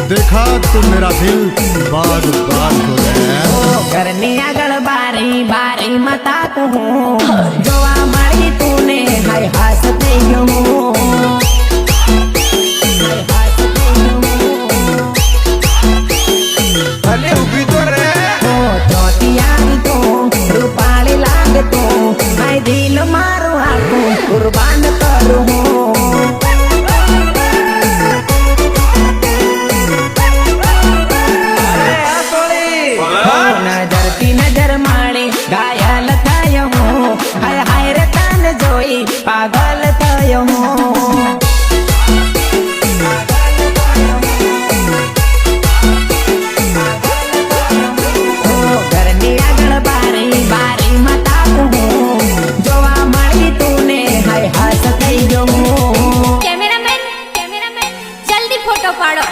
देखा तो मेरा दिल बाग बाग हो गया। घरनी आगळ बारी बारी मता कहूँ जोवा मળી तूने हाय हसते हूँ भले उभी तो रे ચોથી આવી તો રૂપાળી લાગે તો હાય દિલ મારું આખું કુરબાન કરું હું नजर माणी घायल थयो हूँ हाय हाय रे तन जोई पागल थयो हूँ घरनी आगळ बारी बारी मता कहूँ जोवा मળી तूने हाय हस થઈ ગયો હું कैमरामैन जल्दी फोटो पाड़ो।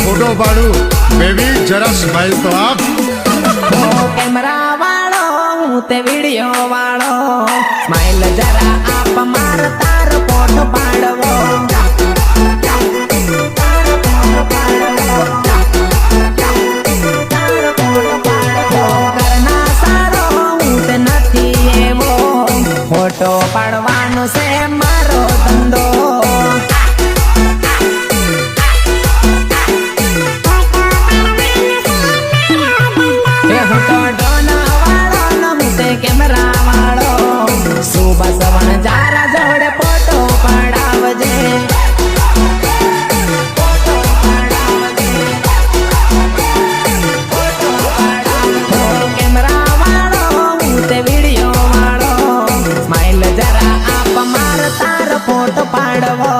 फोटो पाड़ू बेबी जरा स्माइल तो आप कैमरा वालो ते वीडियो वालो स्माइल जरा आप मार तार फोटो पाड़वो करना सारो ते नथी एवो फोटो पाड़वानो से मारो धंधो कैमरा वालो सुबह सवन जारा जोड़े फोटो पड़ावजे कैमरा वालो ते वीडियो वालो स्माइल जरा आप मार तार फोटो पाड़वो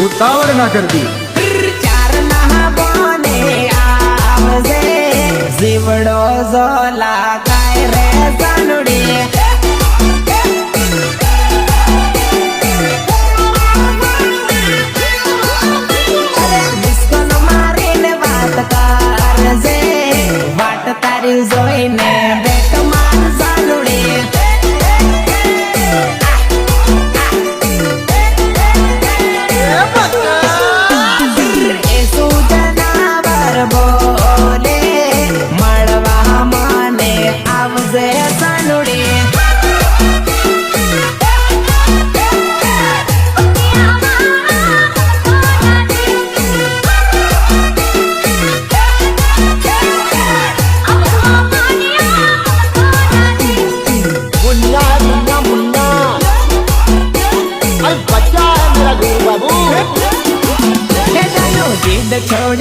उतावળ ना कर दी चार ना बोने आवजे जीवड़ो जोला काय रे सानुडी डिस्को मारीने बात करजे वाट तारी जोईने बेट मार सानुडी છોડી